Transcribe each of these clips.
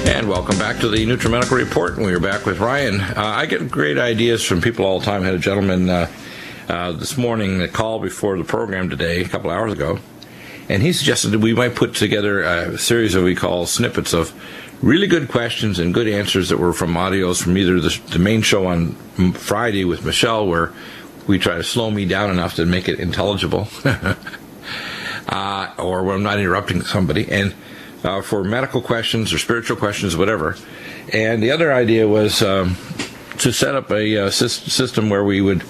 And welcome back to the NutriMedical Report. We are back with Ryan. I get great ideas from people all the time. I had a gentleman this morning that called before the program today, a couple hours ago, and he suggested that we might put together a series of what we call snippets of really good questions and good answers that were from audios from either the main show on Friday with Michelle, where we try to slow me down enough to make it intelligible, or when I'm not interrupting somebody, and for medical questions or spiritual questions, whatever. And the other idea was to set up a system where we would,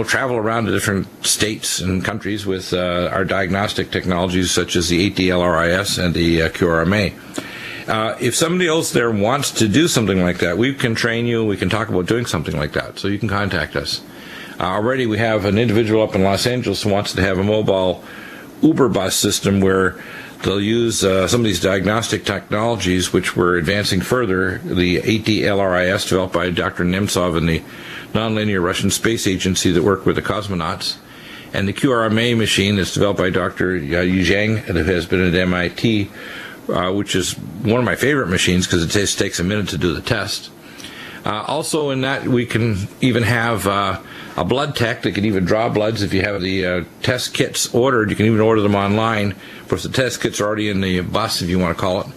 travel around to different states and countries with our diagnostic technologies, such as the 8D-LRIS and the QRMA. If somebody else there wants to do something like that, we can train you. We can talk about doing something like that. So you can contact us. Already we have an individual up in Los Angeles who wants to have a mobile Uber bus system where they'll use some of these diagnostic technologies, which we're advancing further. The 8D-LRIS, developed by Dr. Nemtsov and the Nonlinear Russian Space Agency that worked with the cosmonauts. And the QRMA machine is developed by Dr. Yu Zhang, that has been at MIT, which is one of my favorite machines because it just takes a minute to do the test. Also in that, we can even have a blood tech that can even draw bloods. If you have the test kits ordered, you can even order them online. Of course, the test kits are already in the bus, if you want to call it.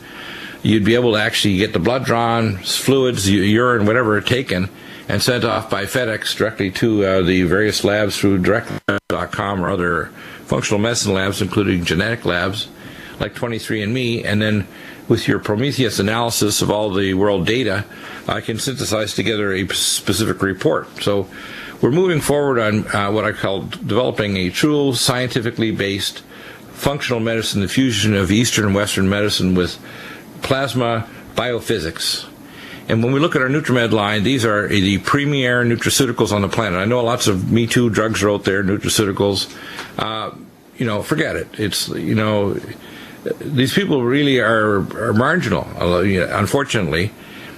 You'd be able to actually get the blood drawn, fluids, urine, whatever, taken, and sent off by FedEx directly to the various labs through direct.com or other functional medicine labs, including genetic labs like 23andMe, and then with your Prometheus analysis of all the world data, I can synthesize together a specific report. So we're moving forward on what I call developing a true scientifically based functional medicine, the fusion of Eastern and Western medicine with plasma biophysics. And when we look at our NutriMed line, these are the premier nutraceuticals on the planet. I know lots of Me Too drugs are out there, nutraceuticals. Forget it. It's, these people really are marginal, unfortunately.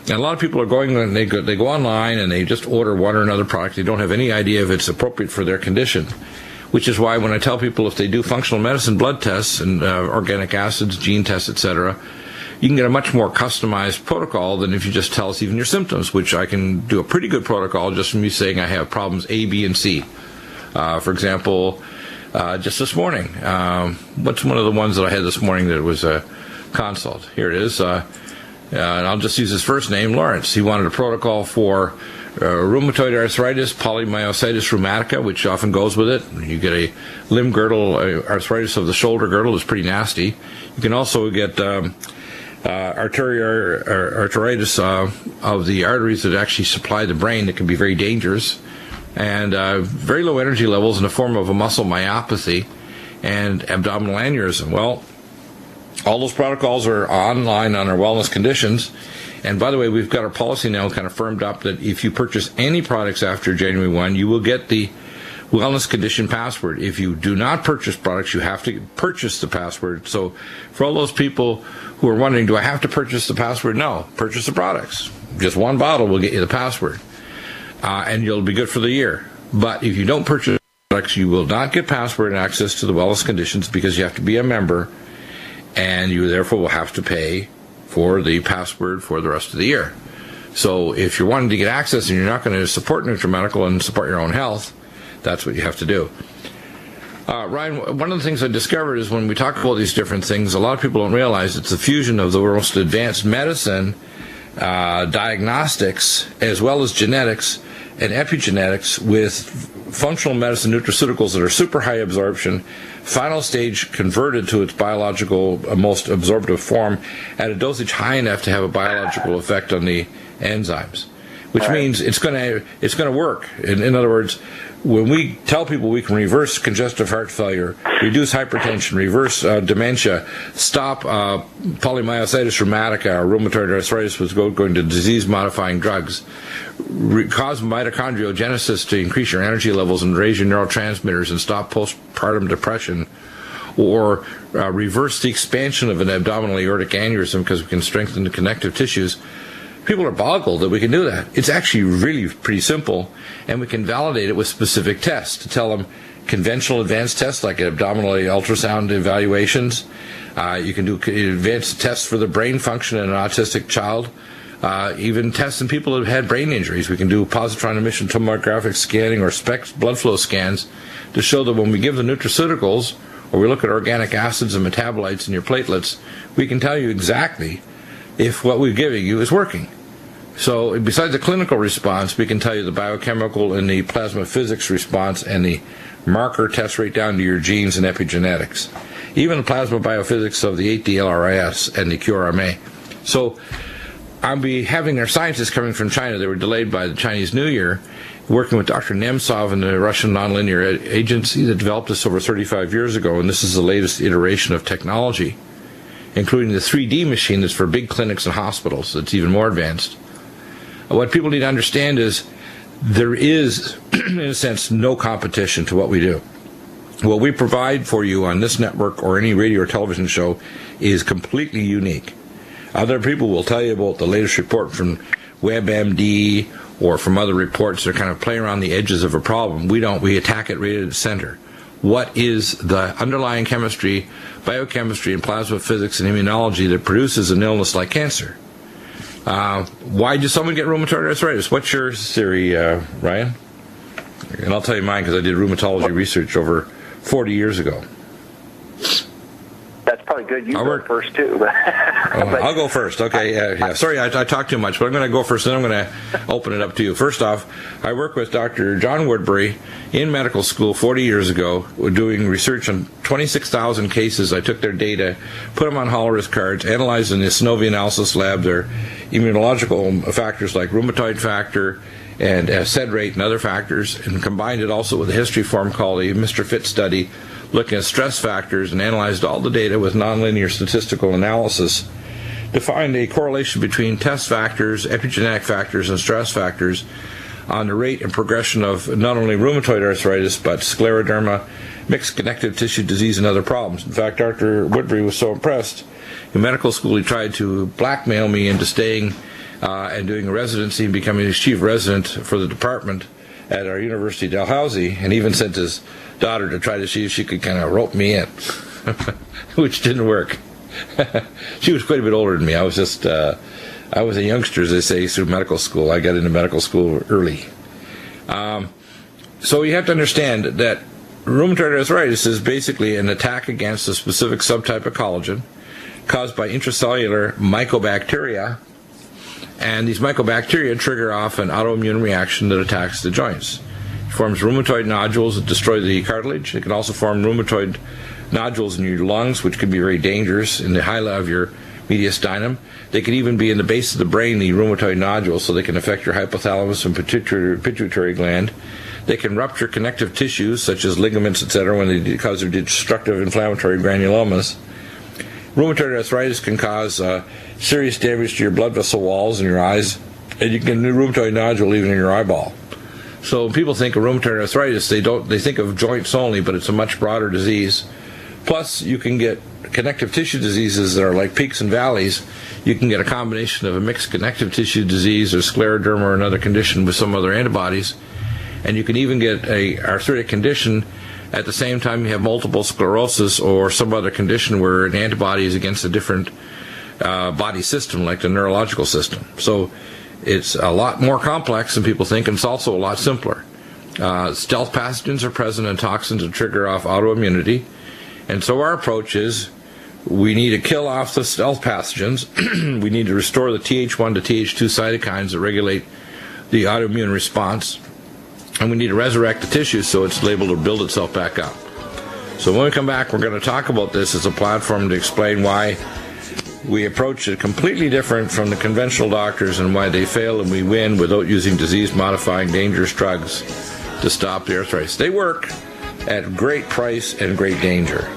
And a lot of people are going, and they go online and they just order one or another product. They don't have any idea if it's appropriate for their condition, which is why when I tell people if they do functional medicine blood tests and organic acids, gene tests, etc., you can get a much more customized protocol than if you just tell us even your symptoms, which I can do a pretty good protocol just from you saying I have problems A, B, and C. For example, just this morning, what's one of the ones that I had this morning that was a consult? Here it is. And I'll just use his first name, Lawrence. He wanted a protocol for rheumatoid arthritis, polymyositis rheumatica, which often goes with it. You get a limb girdle, arthritis of the shoulder girdle is pretty nasty. You can also get arteritis of the arteries that actually supply the brain that can be very dangerous, and very low energy levels in the form of a muscle myopathy and abdominal aneurysm. Well, all those protocols are online on our wellness conditions. And by the way, we've got our policy now kind of firmed up that if you purchase any products after January 1, you will get the wellness condition password. If you do not purchase products, you have to purchase the password. So for all those people who are wondering, do I have to purchase the password? No, purchase the products. Just one bottle will get you the password. And you'll be good for the year. But if you don't purchase products, you will not get password and access to the wellness conditions because you have to be a member, and you therefore will have to pay for the password for the rest of the year. So if you're wanting to get access and you're not going to support NutriMedical and support your own health, that's what you have to do. Ryan, one of the things I discovered is when we talk about these different things, a lot of people don't realize it's the fusion of the most advanced medicine, diagnostics, as well as genetics and epigenetics with functional medicine nutraceuticals that are super high absorption, final stage converted to its biological most absorptive form at a dosage high enough to have a biological effect on the enzymes, which means it's going to work. In other words, when we tell people we can reverse congestive heart failure, reduce hypertension, reverse dementia, stop polymyositis rheumatica or rheumatoid arthritis with going to disease-modifying drugs, cause mitochondriogenesis to increase your energy levels and raise your neurotransmitters and stop postpartum depression, or reverse the expansion of an abdominal aortic aneurysm because we can strengthen the connective tissues, people are boggled that we can do that. It's actually really pretty simple, and we can validate it with specific tests to tell them, conventional advanced tests like abdominal ultrasound evaluations. You can do advanced tests for the brain function in an autistic child. Even tests in people who have had brain injuries. We can do positron emission tomographic scanning or SPECT blood flow scans to show that when we give the nutraceuticals, or we look at organic acids and metabolites in your platelets, we can tell you exactly if what we're giving you is working. So besides the clinical response, we can tell you the biochemical and the plasma physics response and the marker tests right down to your genes and epigenetics. Even the plasma biophysics of the 8D-LRIS and the QRMA. So I'll be having our scientists coming from China. They were delayed by the Chinese New Year, working with Dr. Nemtsov and the Russian Nonlinear Agency that developed this over 35 years ago, and this is the latest iteration of technology, including the 3D machine that's for big clinics and hospitals that's even more advanced. What people need to understand is there is, in a sense, no competition to what we do. What we provide for you on this network or any radio or television show is completely unique. Other people will tell you about the latest report from WebMD or from other reports that kind of play around the edges of a problem. We don't. We attack it right at the center. What is the underlying chemistry, biochemistry, and plasma physics and immunology that produces an illness like cancer? Why does someone get rheumatoid arthritis? What's your theory, Ryan? And I'll tell you mine because I did rheumatology research over 40 years ago. That's probably good. You go first, too. I'll go first. Okay. Yeah. Sorry, I talked too much, but I'm going to go first, and then I'm going to open it up to you. First off, I worked with Dr. John Woodbury in medical school 40 years ago, doing research on 26,000 cases. I took their data, put them on Hollerith cards, analyzed in the Synovia analysis lab their immunological factors like rheumatoid factor and SED rate and other factors, and combined it also with a history form called the Mr. Fit study, looking at stress factors, and analyzed all the data with nonlinear statistical analysis to find a correlation between test factors, epigenetic factors, and stress factors on the rate and progression of not only rheumatoid arthritis, but scleroderma, mixed connective tissue disease, and other problems. In fact, Dr. Woodbury was so impressed, in medical school he tried to blackmail me into staying and doing a residency and becoming his chief resident for the department at our University of Dalhousie, and even sent his daughter to try to see if she could kind of rope me in, which didn't work. She was quite a bit older than me. I was just, I was a youngster, as they say, through medical school. I got into medical school early. So you have to understand that rheumatoid arthritis is basically an attack against a specific subtype of collagen caused by intracellular mycobacteria, and these mycobacteria trigger off an autoimmune reaction that attacks the joints. It forms rheumatoid nodules that destroy the cartilage. It can also form rheumatoid nodules in your lungs, which can be very dangerous, in the hyla of your mediastinum. They can even be in the base of the brain, the rheumatoid nodules, so they can affect your hypothalamus and pituitary gland. They can rupture connective tissues, such as ligaments, etc., when they cause of destructive inflammatory granulomas. Rheumatoid arthritis can cause serious damage to your blood vessel walls and your eyes, and you can get a rheumatoid nodule even in your eyeball. So when people think of rheumatoid arthritis, they think of joints only, but it's a much broader disease. Plus, you can get connective tissue diseases that are like peaks and valleys. You can get a combination of a mixed connective tissue disease or scleroderma or another condition with some other antibodies. And you can even get a arthritic condition at the same time you have multiple sclerosis or some other condition where an antibody is against a different body system, like the neurological system. So it's a lot more complex than people think, and it's also a lot simpler. Stealth pathogens are present in toxins that trigger off autoimmunity. And so our approach is we need to kill off the stealth pathogens. We need to restore the Th1 to Th2 cytokines that regulate the autoimmune response. And we need to resurrect the tissue so it's able to build itself back up. So when we come back, we're going to talk about this as a platform to explain why we approach it completely different from the conventional doctors and why they fail and we win without using disease-modifying dangerous drugs to stop the arthritis. They work at great price and great danger.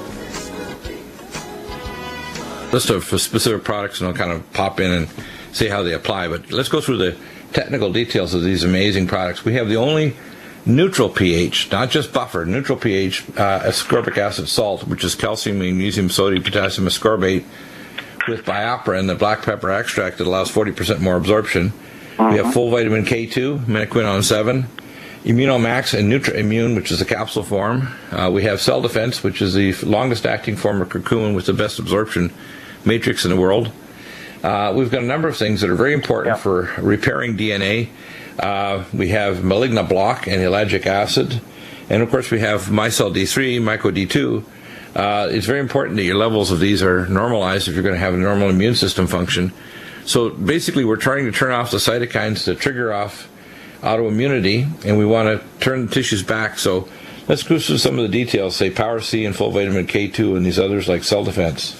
List of specific products, and I'll kind of pop in and see how they apply. But let's go through the technical details of these amazing products. We have the only neutral pH, not just buffer, neutral pH ascorbic acid salt, which is calcium, magnesium, sodium, potassium ascorbate with Biopra and the black pepper extract that allows 40% more absorption. We have full vitamin K2, menaquinone 7, Immunomax and NutriImmune, which is the capsule form. We have Cell Defense, which is the longest-acting form of curcumin with the best absorption matrix in the world. We've got a number of things that are very important for repairing DNA. We have malignant block and ellagic acid. And, of course, we have micelle D3, myco D2. It's very important that your levels of these are normalized if you're going to have a normal immune system function. So, basically, we're trying to turn off the cytokines to trigger off autoimmunity, and we want to turn the tissues back. So, let's go through some of the details, say Power C and full vitamin K2 and these others like Cell Defense.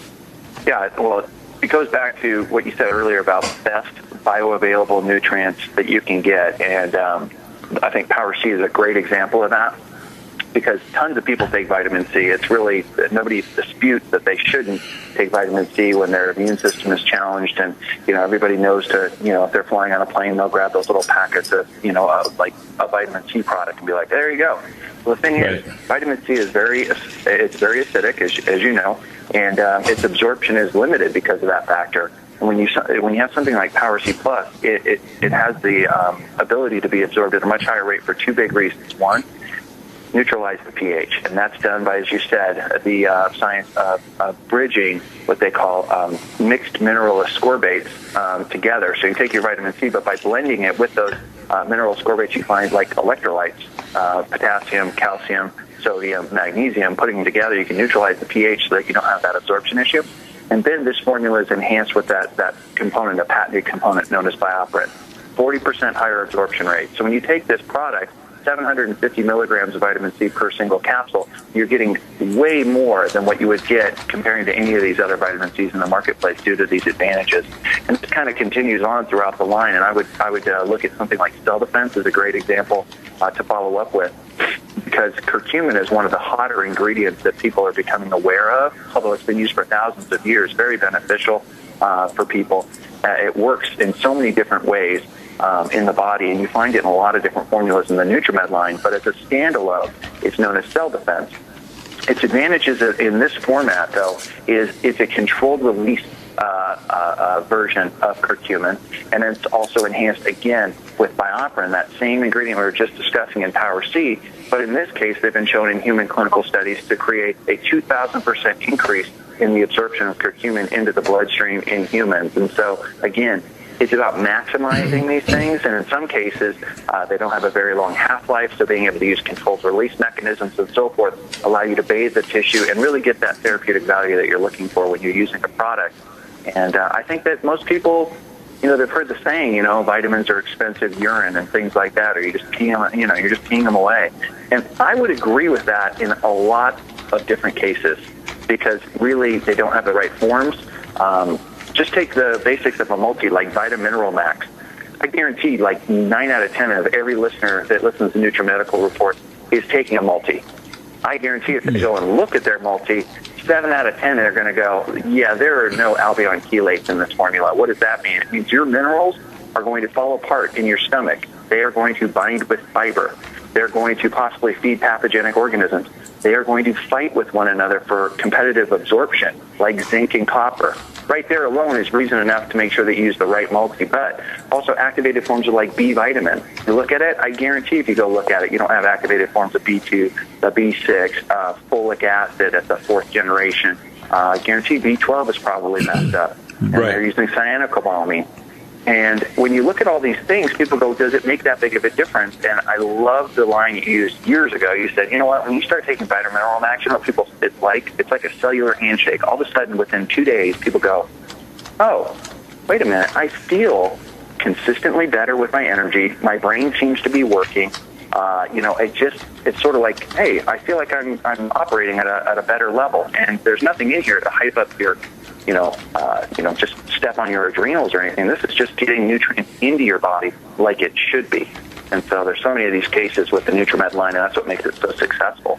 Yeah, well, it goes back to what you said earlier about best bioavailable nutrients that you can get, and I think Power C is a great example of that, because tons of people take vitamin C. It's really, nobody disputes that they shouldn't take vitamin C when their immune system is challenged, and, everybody knows to, if they're flying on a plane, they'll grab those little packets of, like a vitamin C product and be like, there you go. Well, the thing is, vitamin C is very acidic, as you know, and its absorption is limited because of that factor. And when you have something like Power C Plus, it has the ability to be absorbed at a much higher rate for two big reasons. One, neutralize the pH, and that's done by, as you said, the science of bridging what they call mixed mineral ascorbates together. So you take your vitamin C, but by blending it with those mineral ascorbates you find like electrolytes, potassium, calcium, sodium, magnesium, putting them together, you can neutralize the pH so that you don't have that absorption issue. And then this formula is enhanced with that component, a patented component known as BioPerine, 40% higher absorption rate. So when you take this product, 750 milligrams of vitamin C per single capsule, you're getting way more than what you would get comparing to any of these other vitamin Cs in the marketplace due to these advantages. And this kind of continues on throughout the line, and I would look at something like Cell Defense as a great example to follow up with, because curcumin is one of the hotter ingredients that people are becoming aware of, although it's been used for thousands of years, very beneficial for people. It works in so many different ways in the body, and you find it in a lot of different formulas in the NutriMed line, but as a standalone, it's known as Cell Defense. Its advantages in this format, though, is it's a controlled release version of curcumin, and it's also enhanced again with BioPerine, that same ingredient we were just discussing in Power C, but in this case, they've been shown in human clinical studies to create a 2,000% increase in the absorption of curcumin into the bloodstream in humans. And so, again, it's about maximizing these things, and in some cases, they don't have a very long half-life, so being able to use controlled release mechanisms and so forth allow you to bathe the tissue and really get that therapeutic value that you're looking for when you're using a product. And I think that most people, they've heard the saying, vitamins are expensive urine and things like that, or you just pee them, you're just peeing them away. And I would agree with that in a lot of different cases, because really they don't have the right forms. Just take the basics of a multi, like Vitamineral Max. I guarantee like 9 out of 10 of every listener that listens to NutriMedical reports is taking a multi. I guarantee if they go and look at their multi, 7 out of 10 are going to go, yeah, there are no albion chelates in this formula. What does that mean? It means your minerals are going to fall apart in your stomach. They are going to bind with fiber. They're going to possibly feed pathogenic organisms. They are going to fight with one another for competitive absorption, like zinc and copper. Right there alone is reason enough to make sure that you use the right multi, but also activated forms of like B vitamin. You look at it, I guarantee if you go look at it, you don't have activated forms of B2, the B6, folic acid at the 4th generation. I guarantee B12 is probably messed up. And they're using cyanocobalamin. And when you look at all these things, people go, does it make that big of a difference? And I love the line you used years ago. You said, you know what, when you start taking Vitamineral Max, you know what people, it's like a cellular handshake. All of a sudden, within 2 days, people go, oh, wait a minute, I feel consistently better with my energy. My brain seems to be working. It's sort of like, hey, I feel like I'm operating at a better level. And there's nothing in here to hype up your, just step on your adrenals or anything. This is just getting nutrients into your body like it should be. And so there's so many of these cases with the NutriMed line, and that's what makes it so successful.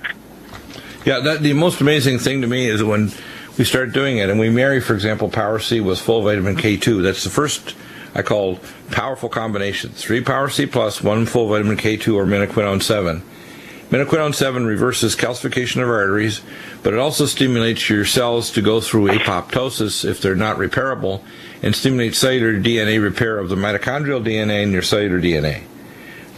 Yeah, the most amazing thing to me is when we start doing it, and we marry, for example, Power C with full vitamin K2. That's the first I call powerful combination. 3 Power C plus, 1 full vitamin K2 or minoquinone 7. Minoquinone 7 reverses calcification of arteries, but it also stimulates your cells to go through apoptosis if they're not repairable, and stimulates cellular DNA repair of the mitochondrial DNA and your cellular DNA.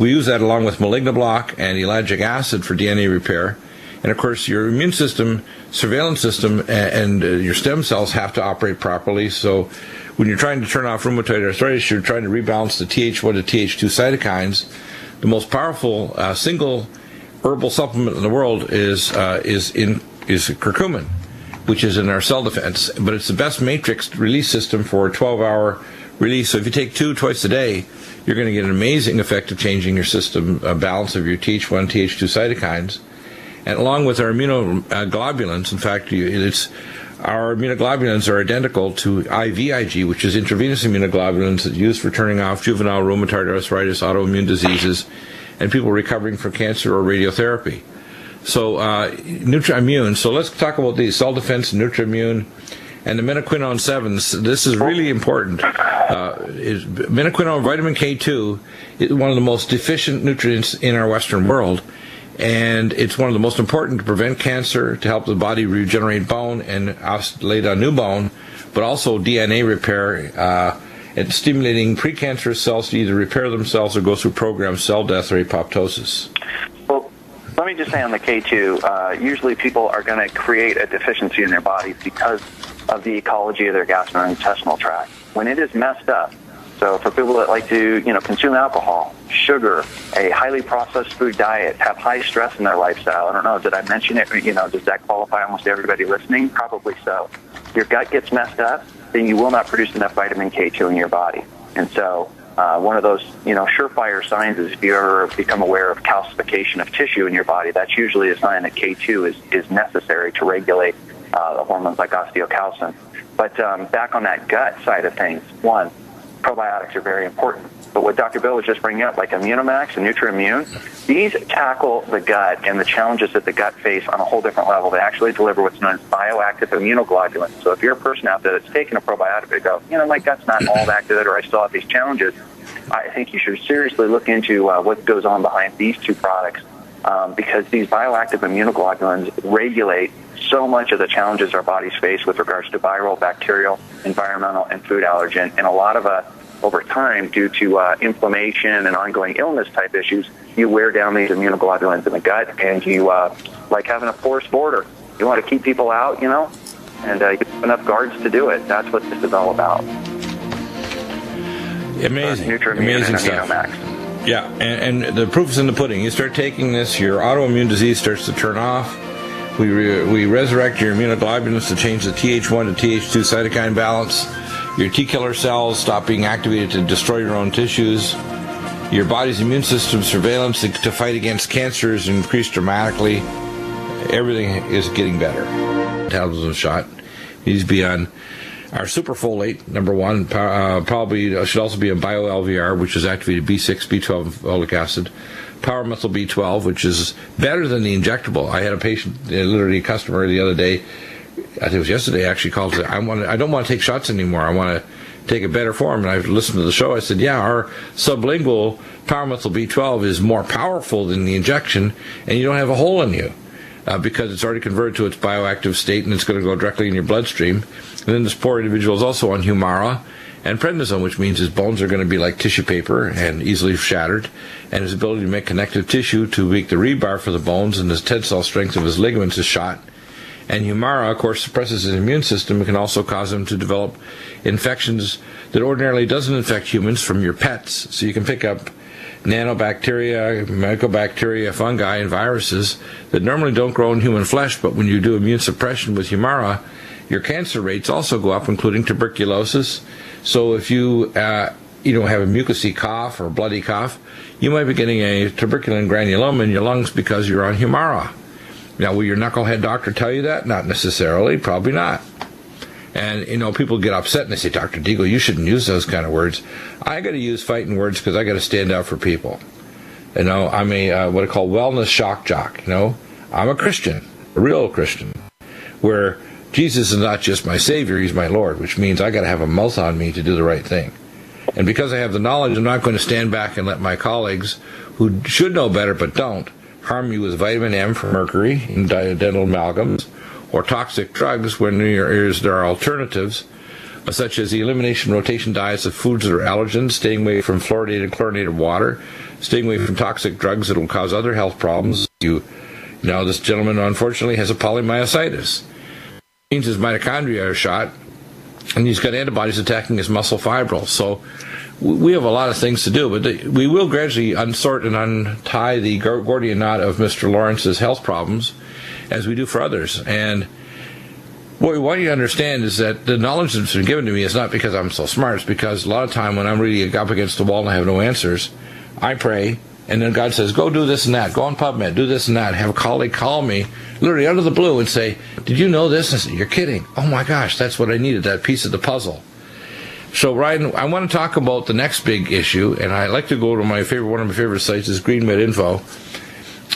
We use that along with malignoblock and ellagic acid for DNA repair. And of course, your immune system, surveillance system, and your stem cells have to operate properly. So when you're trying to turn off rheumatoid arthritis, you're trying to rebalance the Th1 to Th2 cytokines. The most powerful single herbal supplement in the world is curcumin, which is in our cell defense. But it's the best matrix release system for a 12-hour release. So if you take 2 twice a day, you're going to get an amazing effect of changing your system balance of your Th1, Th2 cytokines. And along with our immunoglobulins, in fact, our immunoglobulins are identical to IVIG, which is intravenous immunoglobulins that are used for turning off juvenile rheumatoid arthritis, autoimmune diseases, and people recovering from cancer or radiotherapy. So NutriImmune. So let's talk about these: cell defense, NutriImmune, and the minoquinone 7s. This is really important. Minoquinone, vitamin K2, is one of the most deficient nutrients in our Western world. And it's one of the most important to prevent cancer, to help the body regenerate bone and lay down new bone, but also DNA repair and stimulating precancerous cells to either repair themselves or go through programmed cell death or apoptosis. Well, let me just say on the K2, usually people are going to create a deficiency in their bodies because of the ecology of their gastrointestinal tract. When it is messed up, so for people that like to, consume alcohol, sugar, a highly processed food diet, have high stress in their lifestyle. I don't know, did I mention it? Does that qualify almost everybody listening? Probably so. Your gut gets messed up, then you will not produce enough vitamin K2 in your body. And so one of those, surefire signs is if you ever become aware of calcification of tissue in your body, that's usually a sign that K2 is necessary to regulate the hormones like osteocalcin. But back on that gut side of things, one, probiotics are very important. But what Dr. Bill was just bringing up, like Immunomax and NutriImmune, these tackle the gut and the challenges that the gut face on a whole different level. They actually deliver what's known as bioactive immunoglobulins. So if you're a person out there that's taking a probiotic, they go, my gut's not all that good, or I still have these challenges, I think you should seriously look into what goes on behind these two products, because these bioactive immunoglobulins regulate so much of the challenges our bodies face with regards to viral, bacterial, environmental, and food allergen. And a lot of over time, due to inflammation and ongoing illness type issues, you wear down these immunoglobulins in the gut, and you like having a porous border. You want to keep people out, and you have enough guards to do it. That's what this is all about. Amazing, amazing stuff. Yeah, and the proof is in the pudding. You start taking this, your autoimmune disease starts to turn off. We resurrect your immunoglobulins to change the Th1 to Th2 cytokine balance. Your T killer cells stop being activated to destroy your own tissues. Your body's immune system surveillance to fight against cancer is increased dramatically. Everything is getting better. Metabolism shot needs to be on our superfolate, number one. Probably should also be on bio-LVR, which is activated B6, B12 folic acid. Power methyl B12, which is better than the injectable. I had a patient, literally a customer the other day, I think it was yesterday, actually called and said, I don't want to take shots anymore. I want to take a better form. And I listened to the show. I said, yeah, our sublingual power methyl B12 is more powerful than the injection, and you don't have a hole in you because it's already converted to its bioactive state, and it's going to go directly in your bloodstream. And then this poor individual is also on Humira and prednisone, which means his bones are going to be like tissue paper and easily shattered, and his ability to make connective tissue to make the rebar for the bones and his tensile strength of his ligaments is shot. And Humira, of course, suppresses his immune system. It can also cause him to develop infections that ordinarily doesn't infect humans from your pets. So you can pick up nanobacteria, mycobacteria, fungi, and viruses that normally don't grow in human flesh, but when you do immune suppression with Humira, your cancer rates also go up, including tuberculosis. So if you have a mucousy cough or bloody cough, you might be getting a tuberculin granuloma in your lungs because you're on Humira. Now, will your knucklehead doctor tell you that? Not necessarily, probably not. And, people get upset and they say, Dr. Deagle, you shouldn't use those kind of words. I got to use fighting words because I got to stand out for people. I'm a what I call wellness shock jock. I'm a Christian, a real Christian, where Jesus is not just my Savior, He's my Lord, which means I got to have a mouth on me to do the right thing. And because I have the knowledge, I'm not going to stand back and let my colleagues, who should know better but don't, harm you with vitamin M for mercury in dental amalgams or toxic drugs when there are alternatives such as the elimination rotation diets of foods that are allergens, staying away from fluoridated and chlorinated water, staying away from toxic drugs that will cause other health problems. Now, this gentleman, unfortunately, has a polymyositis. It means his mitochondria are shot, and he's got antibodies attacking his muscle fibrils. So we have a lot of things to do, but we will gradually unsort and untie the Gordian knot of Mr. Lawrence's health problems, as we do for others. And what we want you to understand is that the knowledge that's been given to me is not because I'm so smart. It's because a lot of time when I'm really up against the wall and I have no answers, I pray, and then God says, go do this and that. Go on PubMed, do this and that. Have a colleague call me, literally out of the blue, and say, did you know this? And I say, you're kidding. Oh my gosh, that's what I needed, that piece of the puzzle. So, Ryan, I want to talk about the next big issue, and I like to go to one of my favorite sites is GreenMed Info,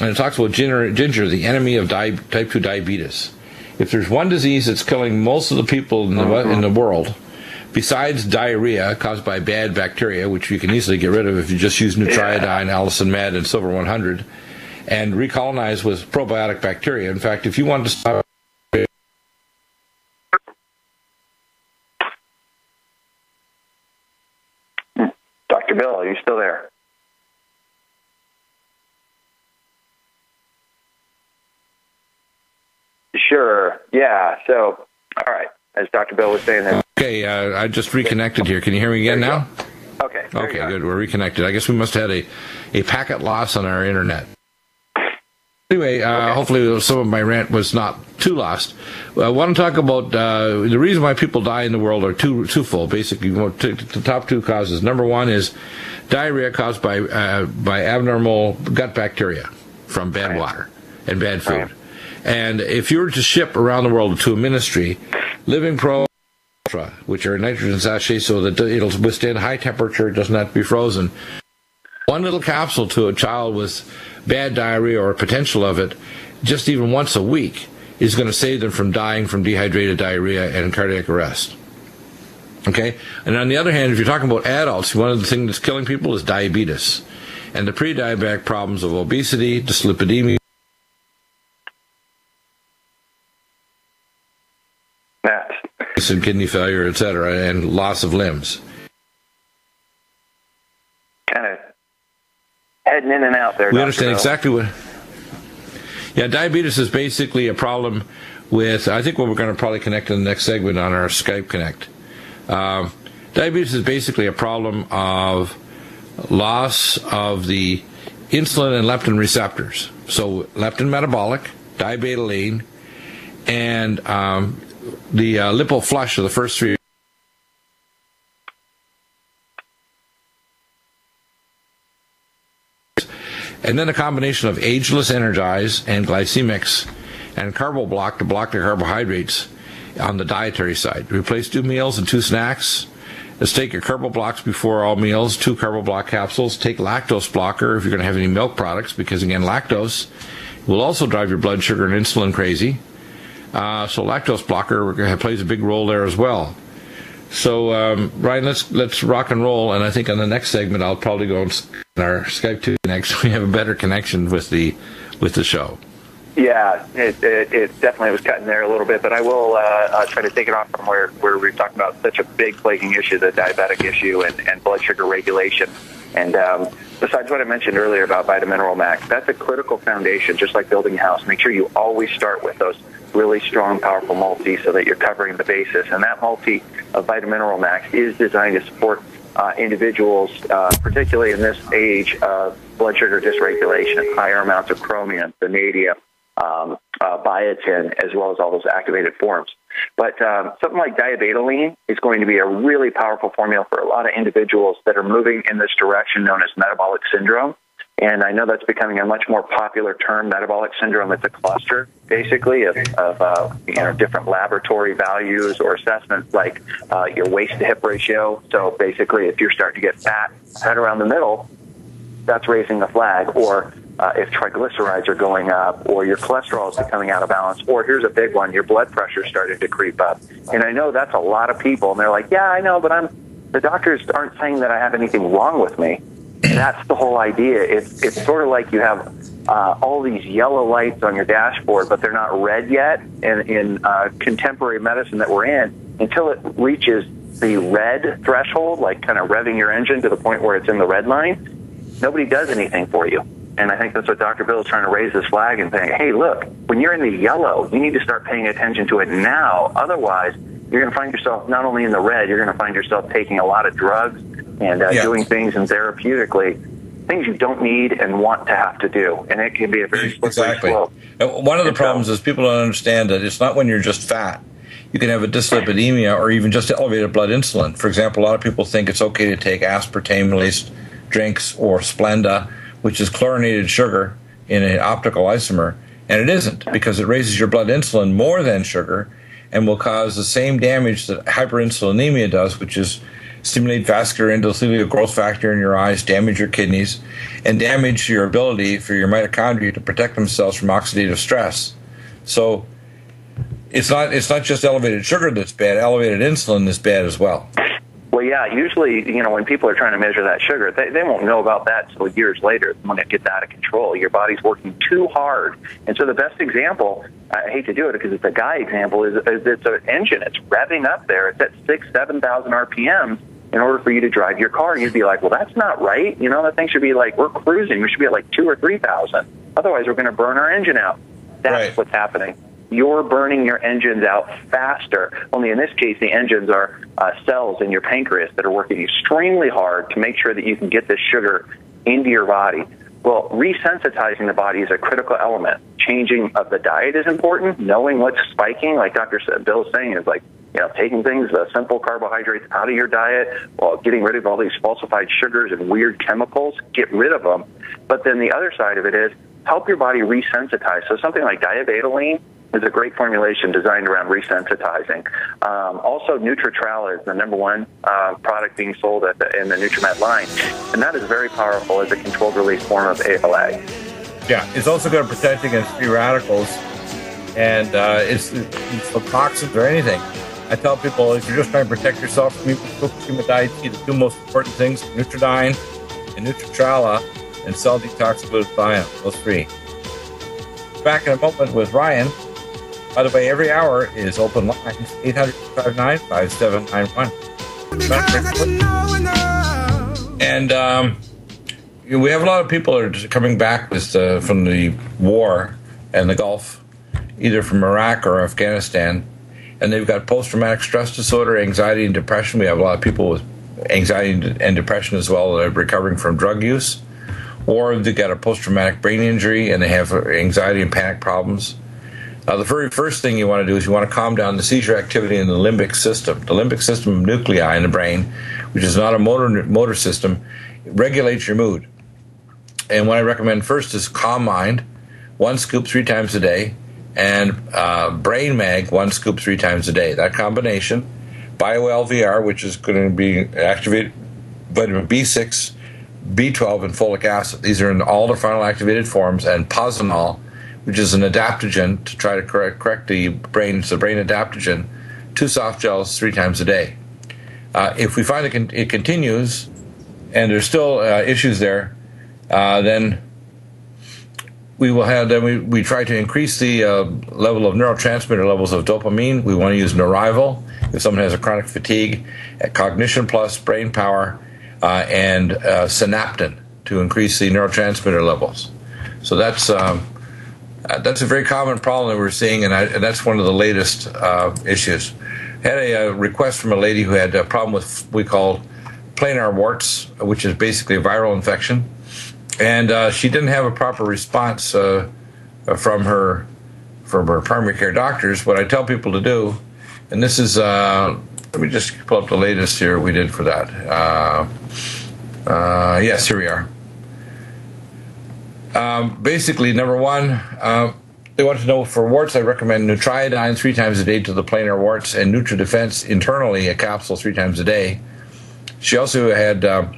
and it talks about ginger, the enemy of type 2 diabetes. If there's one disease that's killing most of the people in the world, besides diarrhea caused by bad bacteria, which you can easily get rid of if you just use Nutriodine, Allicin Med, and Silver 100, and recolonize with probiotic bacteria. In fact, if you want to stop... Dr. Bill, are you still there? Sure. Yeah. So, all right. As Dr. Bill was saying that. Okay, I just reconnected here. Can you hear me again now? Okay. Okay, good. We're reconnected. I guess we must have had a packet loss on our internet. Anyway, hopefully some of my rant was not too lost. I want to talk about the reason why people die in the world are twofold. Basically, the top two causes. Number one is diarrhea caused by abnormal gut bacteria from bad water and bad food. Right. And if you were to ship around the world to a ministry, Living Pro, which are nitrogen sachets so that it'll withstand high temperature, it doesn't have to be frozen. One little capsule to a child with bad diarrhea or potential of it, just even once a week, is going to save them from dying from dehydrated diarrhea and cardiac arrest. Okay? And on the other hand, if you're talking about adults, one of the things that's killing people is diabetes. And the pre-diabetic problems of obesity, dyslipidemia, and kidney failure, etc., and loss of limbs. Kind of heading in and out there. We understand exactly what. Yeah, diabetes is basically a problem with. I think what we're going to probably connect in the next segment on our Skype Connect. Diabetes is basically a problem of loss of the insulin and leptin receptors. So leptin metabolic, dibetylene, and the lipoflush are the first three. And then a combination of ageless energize and glycemics and carbo block to block the carbohydrates on the dietary side. Replace 2 meals and 2 snacks. Let's take your carbo blocks before all meals, 2 carbo block capsules. Take lactose blocker if you're going to have any milk products, because again, lactose will also drive your blood sugar and insulin crazy. So lactose blocker plays a big role there as well. So Ryan, let's rock and roll, and I think on the next segment I'll probably go on our Skype to next. We have a better connection with the show. Yeah, it definitely was cutting there a little bit, but I will try to take it off from where we're talking about such a big plaguing issue, the diabetic issue and blood sugar regulation. And besides what I mentioned earlier about Vitamineral Max, that's a critical foundation, just like building a house. Make sure you always start with those really strong, powerful multi so that you're covering the basis. And that multi of Vitamineral Max is designed to support individuals, particularly in this age of blood sugar dysregulation, higher amounts of chromium, vanadium, biotin, as well as all those activated forms. But something like diabetylene is going to be a really powerful formula for a lot of individuals that are moving in this direction known as metabolic syndrome. And I know that's becoming a much more popular term, metabolic syndrome. It's a cluster, basically, of different laboratory values or assessments like your waist-to-hip ratio. So basically, if you're starting to get fat around the middle, that's raising the flag. Or if triglycerides are going up, or your cholesterol is becoming out of balance, or here's a big one, your blood pressure started to creep up. And I know that's a lot of people, and they're like, yeah, I know, but the doctors aren't saying that I have anything wrong with me. That's the whole idea. It's sort of like you have all these yellow lights on your dashboard, but they're not red yet. And in contemporary medicine that we're in, until it reaches the red threshold, like kind of revving your engine to the point where it's in the red line, nobody does anything for you. And I think that's what Dr. Bill is trying to raise this flag and saying, hey, look, when you're in the yellow, you need to start paying attention to it now. Otherwise, you're going to find yourself not only in the red, you're going to find yourself taking a lot of drugs and doing things and therapeutically, things you don't need and want to have to do. And it can be a very slippery slope. One of the problems is people don't understand that it's not when you're just fat. You can have a dyslipidemia or even just elevated blood insulin. For example, a lot of people think it's okay to take aspartame-laced drinks or Splenda, which is chlorinated sugar in an optical isomer, and it isn't, because it raises your blood insulin more than sugar and will cause the same damage that hyperinsulinemia does, which is stimulate vascular endothelial growth factor in your eyes, damage your kidneys, and damage your ability for your mitochondria to protect themselves from oxidative stress. So it's not just elevated sugar that's bad, elevated insulin is bad as well. Well, yeah, usually, when people are trying to measure that sugar, they won't know about that until years later when it gets out of control. Your body's working too hard. And so the best example, I hate to do it because it's a guy example, is it's an engine. It's revving up there. It's at 6,000, 7,000 RPMs in order for you to drive your car. And you'd be like, well, that's not right. That thing should be like, we're cruising. We should be at like 2,000 or 3,000. Otherwise, we're going to burn our engine out. That's what's happening. You're burning your engines out faster. Only in this case, the engines are cells in your pancreas that are working extremely hard to make sure that you can get this sugar into your body. Well, resensitizing the body is a critical element. Changing of the diet is important. Knowing what's spiking, like Dr. Bill is saying, is like, taking things, simple carbohydrates out of your diet, while getting rid of all these falsified sugars and weird chemicals. Get rid of them. But then the other side of it is help your body resensitize. So something like diabetoline is a great formulation designed around resensitizing. Also, NutriTral is the number one product being sold in the NutriMed line, and that is very powerful as a controlled release form of ALA. Yeah, it's also going to protect against free radicals, and it's for toxins or anything. I tell people, if you're just trying to protect yourself from Fukushima Daiichi, the two most important things, Nutridyne and Nutritrala, and cell detox glutathione, those three. Back in a moment with Ryan. By the way, every hour is open lines, 800-259-5791. And we have a lot of people that are just coming back from the war and the Gulf, either from Iraq or Afghanistan, and they've got post-traumatic stress disorder, anxiety, and depression. We have a lot of people with anxiety and depression as well that are recovering from drug use, or they've got a post-traumatic brain injury and they have anxiety and panic problems. The very first thing you want to do is you want to calm down the seizure activity in the limbic system. The limbic system of nuclei in the brain, which is not a motor system, regulates your mood. And what I recommend first is Calm Mind, 1 scoop 3 times a day, and Brain Mag, 1 scoop 3 times a day. That combination, BioLVR, which is going to be activated vitamin B6, B12, and folic acid. These are in all the final activated forms, and Posinol, which is an adaptogen to try to correct the brain. It's a brain adaptogen, 2 soft gels 3 times a day. If we find it continues and there's still issues there, then we will have. Then we try to increase the level of neurotransmitter levels of dopamine. We want to use Neurival if someone has a chronic fatigue, Cognition Plus, Brain Power, and Synaptin to increase the neurotransmitter levels. So that's a very common problem that we're seeing, and that's one of the latest issues. Had a request from a lady who had a problem with we call planar warts, which is basically a viral infection, and she didn't have a proper response from her primary care doctors. What I tell people to do, and this is let me just pull up the latest here we did for that. Yes, here we are. Basically, number one, they want to know for warts, I recommend Nutriodine 3 times a day to the planar warts and NutriDefense internally, a capsule 3 times a day. She also had a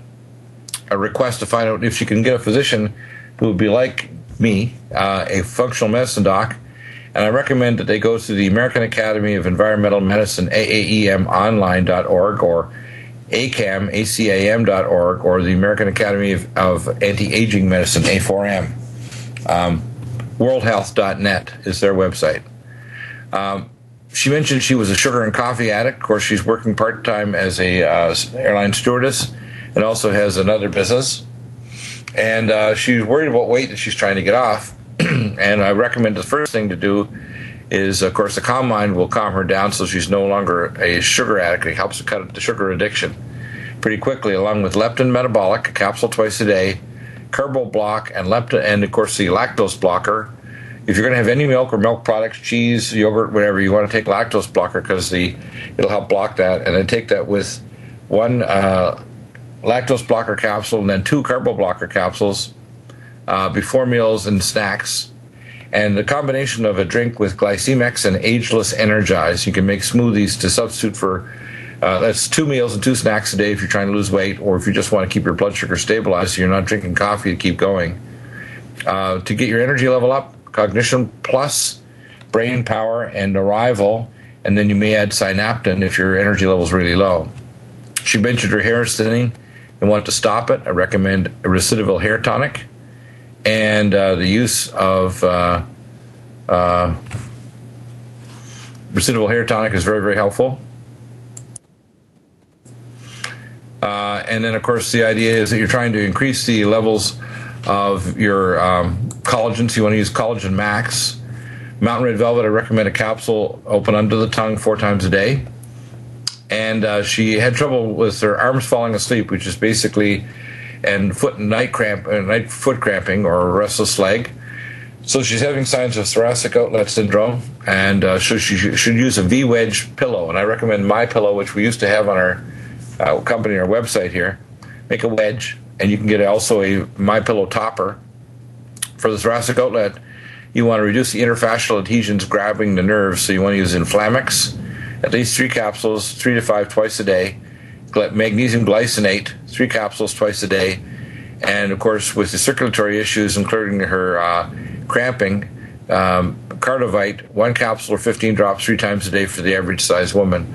request to find out if she can get a physician who would be like me, a functional medicine doc, and I recommend that they go to the American Academy of Environmental Medicine, AAEMonline.org, or ACAM.org, or the American Academy of Anti-Aging Medicine, A4M. Worldhealth.net is their website. She mentioned she was a sugar and coffee addict. Of course, she's working part-time as a airline stewardess and also has another business. And she's worried about weight that she's trying to get off. And I recommend the first thing to do is, of course, the Calm Mind will calm her down so she's no longer a sugar addict. It helps to cut the sugar addiction pretty quickly, along with leptin metabolic, a capsule twice a day, Carbo Block, and leptin, and of course the lactose blocker. If you're going to have any milk or milk products, cheese, yogurt, whatever, you want to take lactose blocker because it'll help block that. And then take that with one lactose blocker capsule and then 2 carbo blocker capsules before meals and snacks. And the combination of a drink with Glycemex and Ageless Energize, you can make smoothies to substitute for, that's 2 meals and 2 snacks a day if you're trying to lose weight, or if you just want to keep your blood sugar stabilized so you're not drinking coffee to keep going. To get your energy level up, Cognition Plus, Brain Power, and Arrival, and then you may add Synaptin if your energy level is really low. She mentioned her hair is thinning and want to stop it. I recommend a Recidival Hair Tonic. And the use of Recidival Hair Tonic is very, very helpful. And then, of course, the idea is that you're trying to increase the levels of your collagen, so you want to use Collagen Max. Mountain Red Velvet, I recommend a capsule open under the tongue 4 times a day. And she had trouble with her arms falling asleep, which is basically and foot cramping or restless leg. So she's having signs of thoracic outlet syndrome, and so she should use a V-wedge pillow. And I recommend My Pillow, which we used to have on our company, our website here. Make a wedge, and you can get also a My Pillow topper. For the thoracic outlet, you want to reduce the interfascial adhesions grabbing the nerves, so you want to use Inflammex, at least 3 capsules, 3 to 5 twice a day. Magnesium glycinate, 3 capsules twice a day. And, of course, with the circulatory issues, including her cramping, Cardivite, 1 capsule or 15 drops 3 times a day for the average-sized woman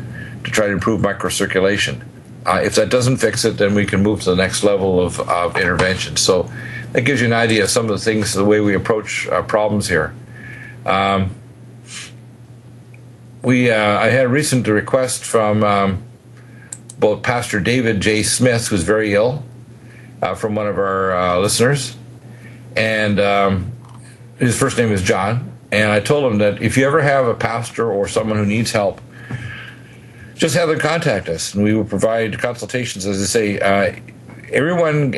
to try to improve microcirculation. If that doesn't fix it, then we can move to the next level of intervention. So that gives you an idea of some of the things, the way we approach problems here. I had a recent request from both Pastor David J. Smith, who's very ill, from one of our listeners, and his first name is John. And I told him that if you ever have a pastor or someone who needs help, just have them contact us, and we will provide consultations. As I say, everyone,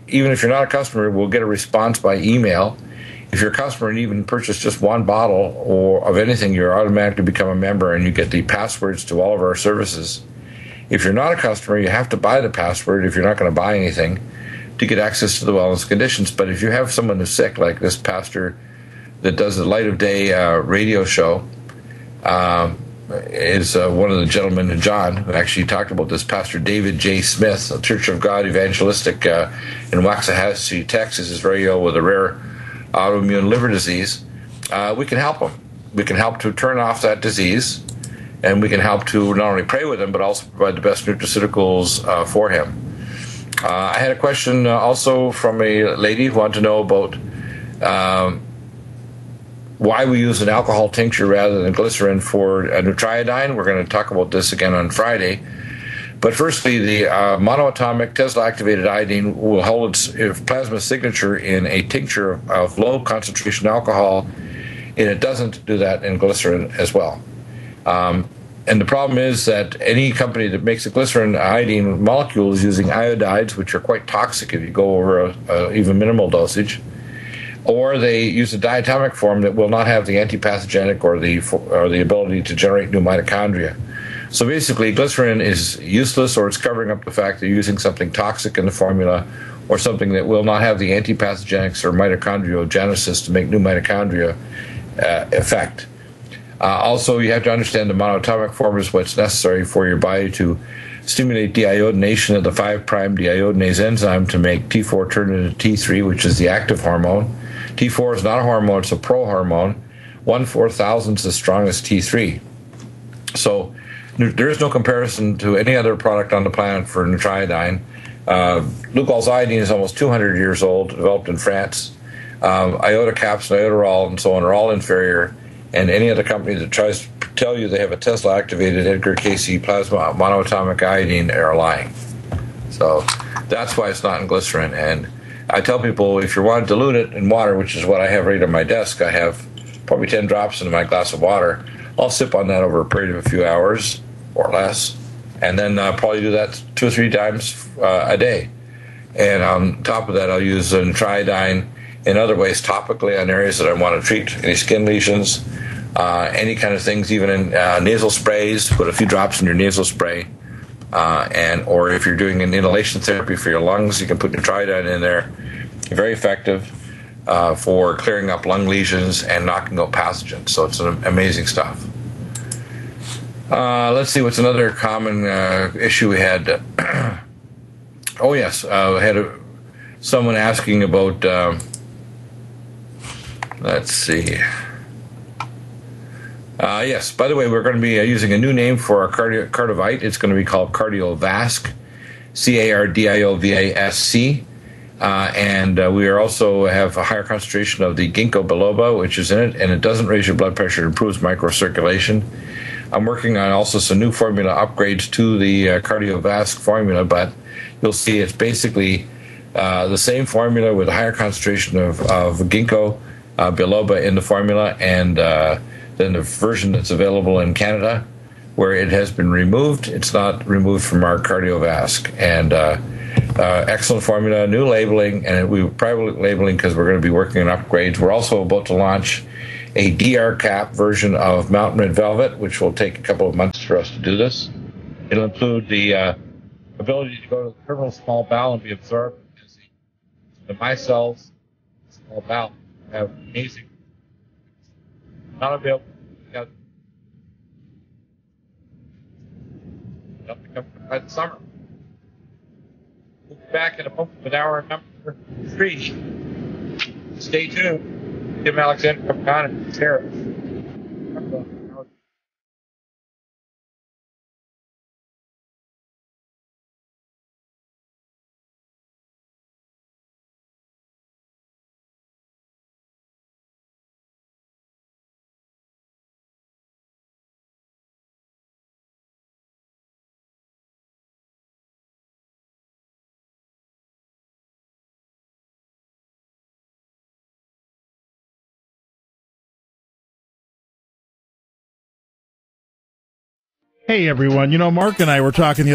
even if you're not a customer, will get a response by email. If you're a customer and even purchase just 1 bottle or of anything, you automatically become a member, and you get the passwords to all of our services. If you're not a customer, you have to buy the password if you're not going to buy anything to get access to the wellness conditions. But if you have someone who's sick, like this pastor that does the Light of Day radio show, is one of the gentlemen, John, who actually talked about this, Pastor David J. Smith, a Church of God evangelistic in Waxahachie, Texas, is very ill with a rare autoimmune liver disease. We can help him. We can help to turn off that disease, and we can help to not only pray with him, but also provide the best nutraceuticals for him. I had a question also from a lady who wanted to know about why we use an alcohol tincture rather than glycerin for nutriodine. We're going to talk about this again on Friday. But firstly, the monoatomic Tesla-activated iodine will hold its plasma signature in a tincture of low-concentration alcohol, and it doesn't do that in glycerin as well. And the problem is that any company that makes a glycerin iodine molecule is using iodides, which are quite toxic if you go over even minimal dosage, or they use a diatomic form that will not have the antipathogenic or the ability to generate new mitochondria. So basically, glycerin is useless, or it's covering up the fact that you're using something toxic in the formula, or something that will not have the antipathogenics or mitochondriogenesis to make new mitochondria effect. Also, you have to understand the monoatomic form is what's necessary for your body to stimulate deiodination of the 5' deiodinase enzyme to make T4 turn into T3, which is the active hormone. T4 is not a hormone, it's a pro-hormone. 1/4000 is the strongest T3. So there is no comparison to any other product on the planet for nutriodine. Glucols iodine is almost 200 years old, developed in France. Iota caps and iodoral and so on are all inferior. And any other company that tries to tell you they have a Tesla-activated Edgar Cayce plasma monoatomic iodine are lying. So that's why it's not in glycerin. And I tell people, if you want to dilute it in water, which is what I have right on my desk, I have probably 10 drops in my glass of water. I'll sip on that over a period of a few hours or less, and then probably do that 2 or 3 times a day. And on top of that, I'll use triodine in other ways topically on areas that I want to treat, any skin lesions, any kind of things, even in nasal sprays. Put a few drops in your nasal spray. Or if you're doing an inhalation therapy for your lungs, you can put triodine in there. Very effective for clearing up lung lesions and knocking out pathogens. So it's an amazing stuff. Let's see, what's another common issue we had? Oh, yes, we had someone asking about, let's see. Yes, by the way, we're going to be using a new name for our Cardivite. It's going to be called Cardiovasc, Cardiovasc. And we are also have a higher concentration of the ginkgo biloba, which is in it, and it doesn't raise your blood pressure, it improves microcirculation. I'm working on also some new formula upgrades to the Cardiovasc formula, but you'll see it's basically the same formula with a higher concentration of ginkgo biloba in the formula, and then the version that's available in Canada, where it has been removed. It's not removed from our Cardiovasc. And excellent formula, new labeling, and we private labeling because we're going to be working on upgrades. We're also about to launch a DR cap version of Mountain Red Velvet, which will take a couple of months for us to do this. It'll include the ability to go to the terminal small bowel and be absorbed, because the micelles, small bowel, have amazing, not available by the summer. We'll be back in a moment with hour number 3. Stay tuned. Tim Alexander, come on, and Sarah. Hey everyone, Mark and I were talking the